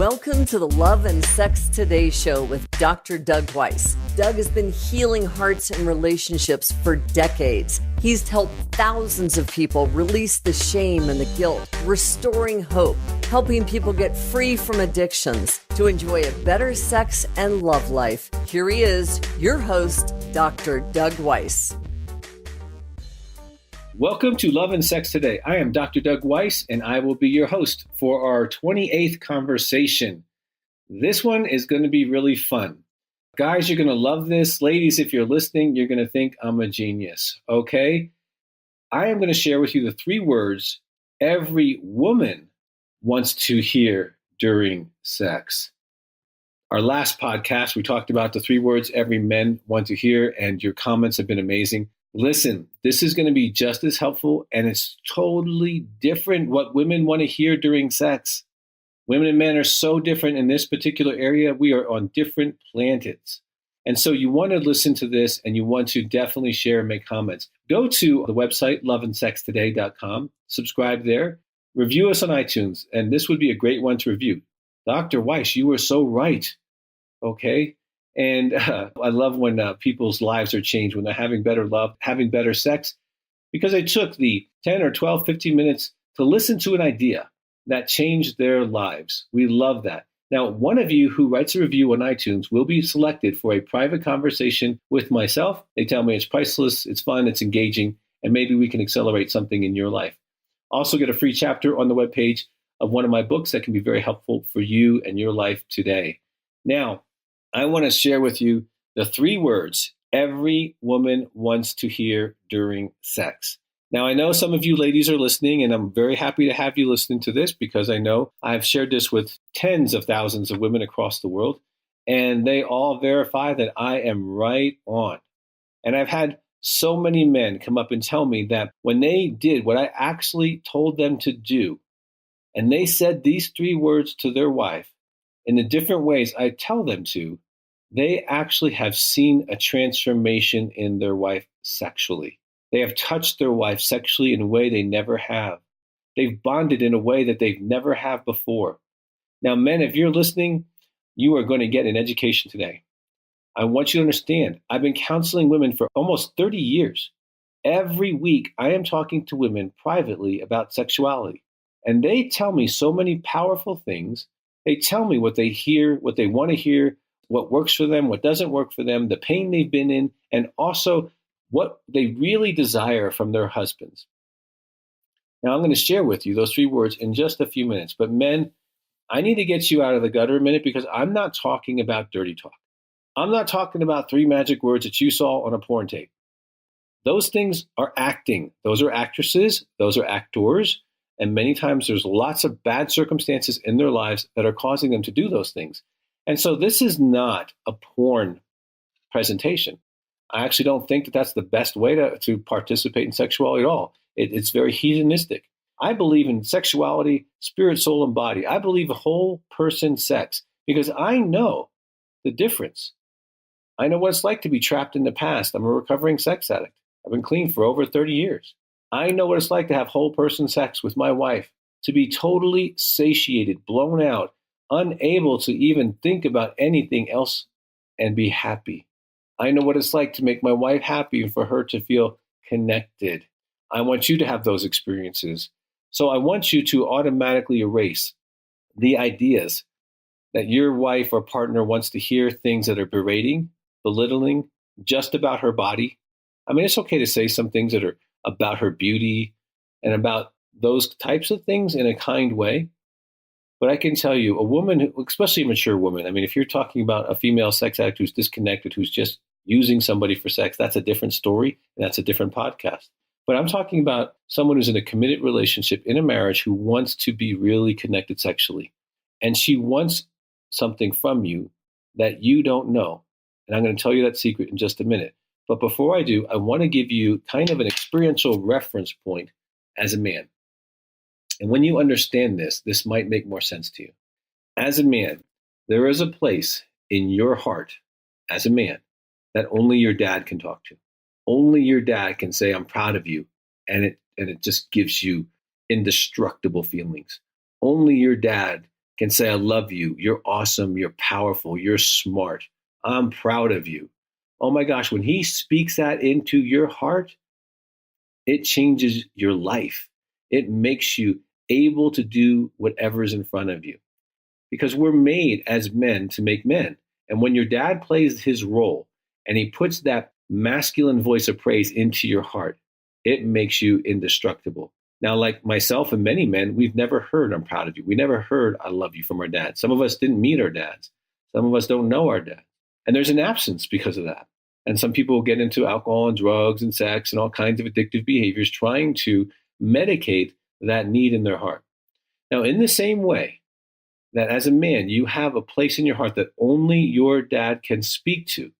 Welcome to the Love and Sex Today show with Dr. Doug Weiss. Doug has been healing hearts and relationships for decades. He's helped thousands of people release the shame and the guilt, restoring hope, helping people get free from addictions to enjoy a better sex and love life. Here he is, your host, Dr. Doug Weiss. Welcome to Love and Sex Today. I am Dr. Doug Weiss, and I will be your host for our 28th conversation. This one is going to be really fun. Guys, you're going to love this. Ladies, if you're listening, you're going to think I'm a genius, okay? I am going to share with you the 3 words every woman wants to hear during sex. Our last podcast, we talked about the 3 words every man want to hear, and your comments have been amazing. Listen, this is going to be just as helpful, and it's totally different what women want to hear during sex. Women and men are so different in this particular area. We are on different planets. And so you want to listen to this, and you want to definitely share and make comments. Go to the website, loveandsextoday.com, subscribe there, review us on iTunes, and this would be a great one to review. Dr. Weiss, you were so right, okay? And I love when people's lives are changed, when they're having better love, having better sex, because they took the 10 or 12, 15 minutes to listen to an idea that changed their lives. We love that. Now, one of you who writes a review on iTunes will be selected for a private conversation with myself. They tell me it's priceless, it's fun, it's engaging, and maybe we can accelerate something in your life. Also get a free chapter on the webpage of one of my books that can be very helpful for you and your life today. Now, I want to share with you the 3 words every woman wants to hear during sex. Now, I know some of you ladies are listening, and I'm very happy to have you listening to this because I know I've shared this with tens of thousands of women across the world, and they all verify that I am right on. And I've had so many men come up and tell me that when they did what I actually told them to do, and they said these 3 words to their wife, in the different ways I tell them to, they actually have seen a transformation in their wife sexually. They have touched their wife sexually in a way they never have. They've bonded in a way that they've never have before. Now, men, if you're listening, you are going to get an education today. I want you to understand, I've been counseling women for almost 30 years. Every week, I am talking to women privately about sexuality. And they tell me so many powerful things. They tell me what they hear, what they want to hear, what works for them, what doesn't work for them, the pain they've been in, and also what they really desire from their husbands. Now, I'm going to share with you those 3 words in just a few minutes. But men, I need to get you out of the gutter a minute because I'm not talking about dirty talk. I'm not talking about 3 magic words that you saw on a porn tape. Those things are acting. Those are actresses. Those are actors. And many times there's lots of bad circumstances in their lives that are causing them to do those things. And so this is not a porn presentation. I actually don't think that that's the best way to participate in sexuality at all. It's very hedonistic. I believe in sexuality, spirit, soul, and body. I believe whole person sex because I know the difference. I know what it's like to be trapped in the past. I'm a recovering sex addict. I've been clean for over 30 years. I know what it's like to have whole person sex with my wife, to be totally satiated, blown out, unable to even think about anything else and be happy. I know what it's like to make my wife happy and for her to feel connected. I want you to have those experiences. So I want you to automatically erase the ideas that your wife or partner wants to hear things that are berating, belittling, just about her body. I mean, it's okay to say some things that are about her beauty and about those types of things in a kind way. But I can tell you, a woman, especially a mature woman, I mean, if you're talking about a female sex addict who's disconnected, who's just using somebody for sex, that's a different story, and that's a different podcast. But I'm talking about someone who's in a committed relationship, in a marriage, who wants to be really connected sexually. And she wants something from you that you don't know. And I'm going to tell you that secret in just a minute. But before I do, I want to give you kind of an experiential reference point as a man. And when you understand this, this might make more sense to you. As a man, there is a place in your heart as a man that only your dad can talk to. Only your dad can say, I'm proud of you. And it just gives you indestructible feelings. Only your dad can say, I love you. You're awesome. You're powerful. You're smart. I'm proud of you. Oh my gosh, when he speaks that into your heart, it changes your life. It makes you able to do whatever's in front of you because we're made as men to make men. And when your dad plays his role and he puts that masculine voice of praise into your heart, it makes you indestructible. Now, like myself and many men, we've never heard, I'm proud of you. We never heard, I love you from our dads. Some of us didn't meet our dads. Some of us don't know our dad. And there's an absence because of that. And some people get into alcohol and drugs and sex and all kinds of addictive behaviors trying to medicate that need in their heart. Now, in the same way that as a man, you have a place in your heart that only your dad can speak to,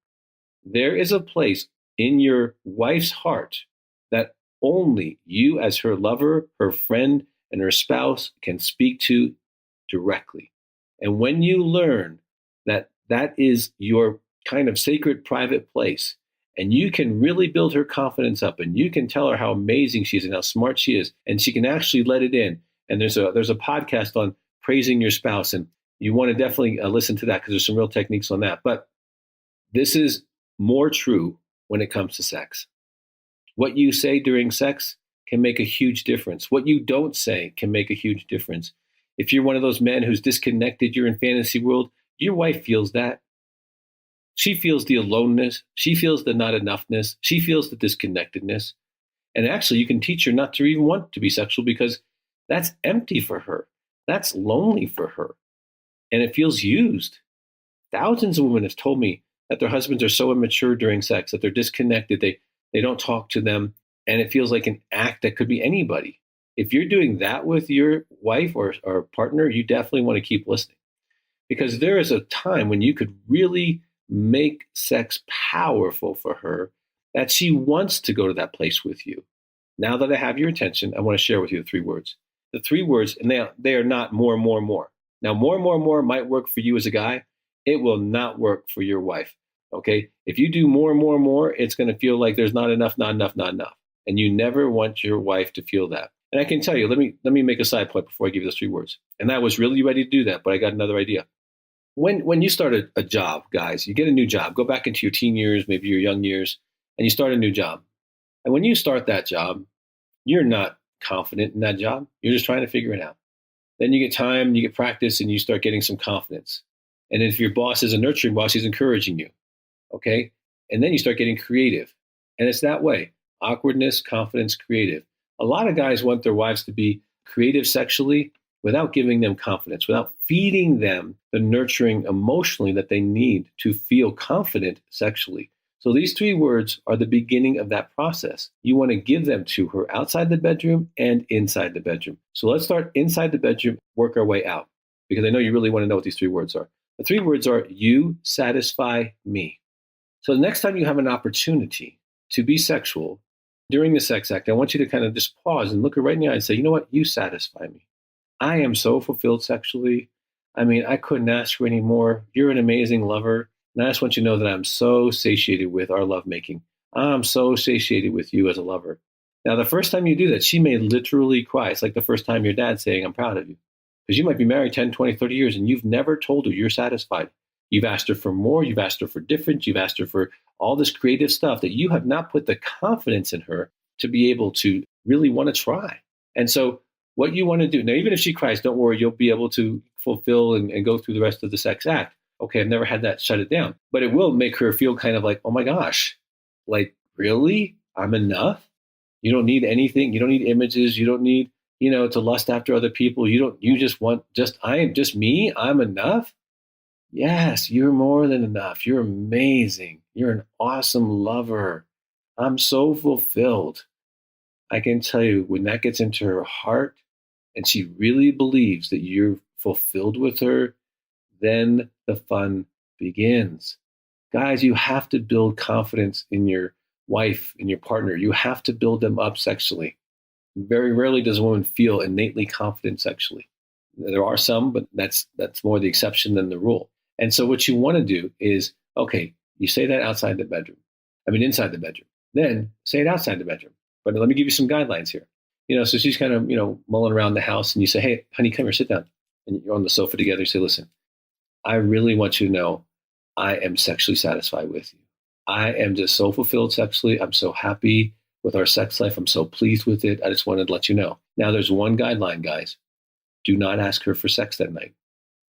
there is a place in your wife's heart that only you as her lover, her friend, and her spouse can speak to directly. And when you learn that that is your kind of sacred private place, and you can really build her confidence up, and you can tell her how amazing she is and how smart she is, and she can actually let it in. And there's a podcast on praising your spouse, and you want to definitely listen to that because there's some real techniques on that. But this is more true when it comes to sex. What you say during sex can make a huge difference. What you don't say can make a huge difference. If you're one of those men who's disconnected, you're in fantasy world, your wife feels that. She feels the aloneness. She feels the not enoughness. She feels the disconnectedness. And actually, you can teach her not to even want to be sexual because that's empty for her. That's lonely for her. And it feels used. Thousands of women have told me that their husbands are so immature during sex, that they're disconnected. They don't talk to them. And it feels like an act that could be anybody. If you're doing that with your wife or partner, you definitely want to keep listening. Because there is a time when you could really make sex powerful for her, that she wants to go to that place with you. Now that I have your attention, I want to share with you the 3 words. The 3 words, and they are not more, more, more. Now, more, more, more might work for you as a guy. It will not work for your wife. Okay? If you do more, more, more, it's going to feel like there's not enough, not enough, not enough. And you never want your wife to feel that. And I can tell you, let me make a side point before I give you those 3 words. And I was really ready to do that, but I got another idea. When you start a job, guys, you get a new job, go back into your teen years, maybe your young years, and you start a new job. And when you start that job, you're not confident in that job. You're just trying to figure it out. Then you get time, you get practice, and you start getting some confidence. And if your boss is a nurturing boss, he's encouraging you. Okay? And then you start getting creative. And it's that way. Awkwardness, confidence, creative. A lot of guys want their wives to be creative sexually without giving them confidence, without feeding them the nurturing emotionally that they need to feel confident sexually. So these 3 words are the beginning of that process. You want to give them to her outside the bedroom and inside the bedroom. So let's start inside the bedroom, work our way out, because I know you really want to know what these 3 words are. The 3 words are, you satisfy me. So the next time you have an opportunity to be sexual during the sex act, I want you to kind of just pause and look her right in the eye and say, you know what? You satisfy me. I am so fulfilled sexually. I mean, I couldn't ask for any more. You're an amazing lover. And I just want you to know that I'm so satiated with our lovemaking. I'm so satiated with you as a lover. Now, the first time you do that, she may literally cry. It's like the first time your dad's saying, I'm proud of you. Because you might be married 10, 20, 30 years and you've never told her you're satisfied. You've asked her for more. You've asked her for different. You've asked her for all this creative stuff that you have not put the confidence in her to be able to really want to try. And so what you want to do, now, even if she cries, don't worry, you'll be able to fulfill and go through the rest of the sex act. Okay, I've never had that, shut it down. But it will make her feel kind of like, oh my gosh, like, really? I'm enough? You don't need anything. You don't need images. You don't need, to lust after other people. You just want, I am just me. I'm enough. Yes, you're more than enough. You're amazing. You're an awesome lover. I'm so fulfilled. I can tell you, when that gets into her heart and she really believes that you're fulfilled with her, then the fun begins. Guys, you have to build confidence in your wife, in your partner. You have to build them up sexually. Very rarely does a woman feel innately confident sexually. There are some, but that's more the exception than the rule. And so what you want to do is, okay, you say that inside the bedroom. Then say it outside the bedroom. But let me give you some guidelines here. So she's kind of, mulling around the house and you say, hey, honey, come here, sit down. and you're on the sofa together, you say, listen, I really want you to know I am sexually satisfied with you. I am just so fulfilled sexually. I'm so happy with our sex life. I'm so pleased with it. I just wanted to let you know. Now, there's one guideline, guys. Do not ask her for sex that night.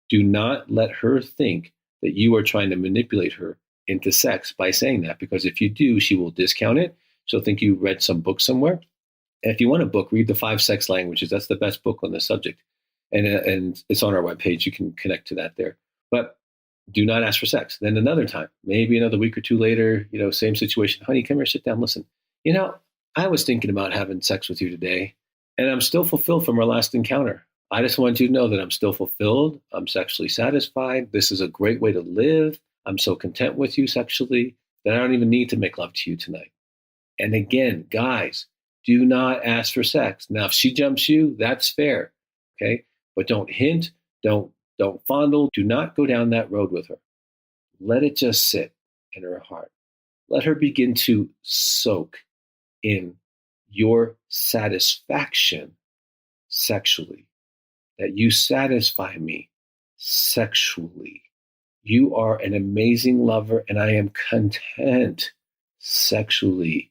Do not let her think that you are trying to manipulate her into sex by saying that, because if you do, she will discount it. She'll think you read some book somewhere. And if you want a book, read The 5 Sex Languages. That's the best book on this subject. And it's on our webpage. You can connect to that there. But do not ask for sex. Then another time, maybe another week or two later, same situation. Honey, come here, sit down, listen. I was thinking about having sex with you today, and I'm still fulfilled from our last encounter. I just want you to know that I'm still fulfilled. I'm sexually satisfied. This is a great way to live. I'm so content with you sexually that I don't even need to make love to you tonight. And again, guys, do not ask for sex. Now, if she jumps you, that's fair. Okay. But don't hint, don't fondle. Do not go down that road with her. Let it just sit in her heart. Let her begin to soak in your satisfaction sexually, that you satisfy me sexually. You are an amazing lover, and I am content sexually.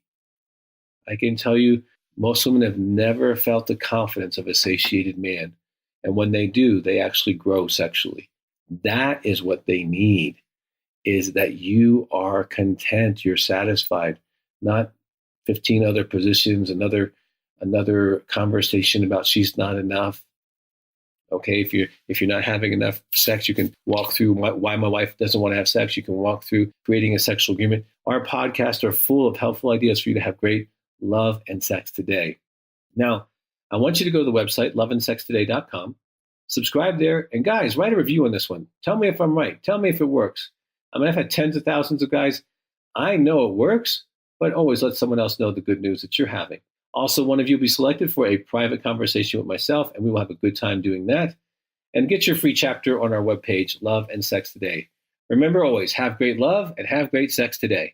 I can tell you, most women have never felt the confidence of a satiated man. And when they do, they actually grow sexually. That is what they need, is that you are content, you're satisfied, not 15 other positions, another conversation about she's not enough. Okay, if you're not having enough sex, you can walk through why my wife doesn't want to have sex. You can walk through creating a sexual agreement. Our podcasts are full of helpful ideas for you to have great love and sex today. Now, I want you to go to the website, loveandsextoday.com, subscribe there, and guys, write a review on this one. Tell me if I'm right. Tell me if it works. I mean, I've had tens of thousands of guys. I know it works, but always let someone else know the good news that you're having. Also, one of you will be selected for a private conversation with myself, and we will have a good time doing that. And get your free chapter on our webpage, Love and Sex Today. Remember always, have great love and have great sex today.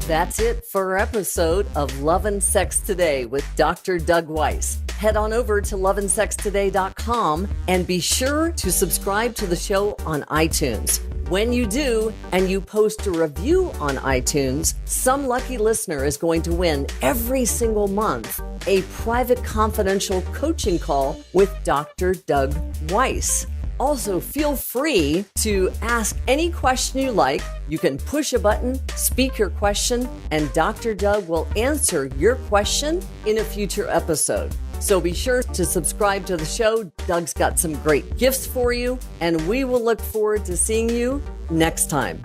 That's it for our episode of Love and Sex Today with Dr. Doug Weiss. Head on over to loveandsextoday.com and be sure to subscribe to the show on iTunes. When you do, and you post a review on iTunes, some lucky listener is going to win every single month a private confidential coaching call with Dr. Doug Weiss. Also, feel free to ask any question you like. You can push a button, speak your question, and Dr. Doug will answer your question in a future episode. So be sure to subscribe to the show. Doug's got some great gifts for you, and we will look forward to seeing you next time.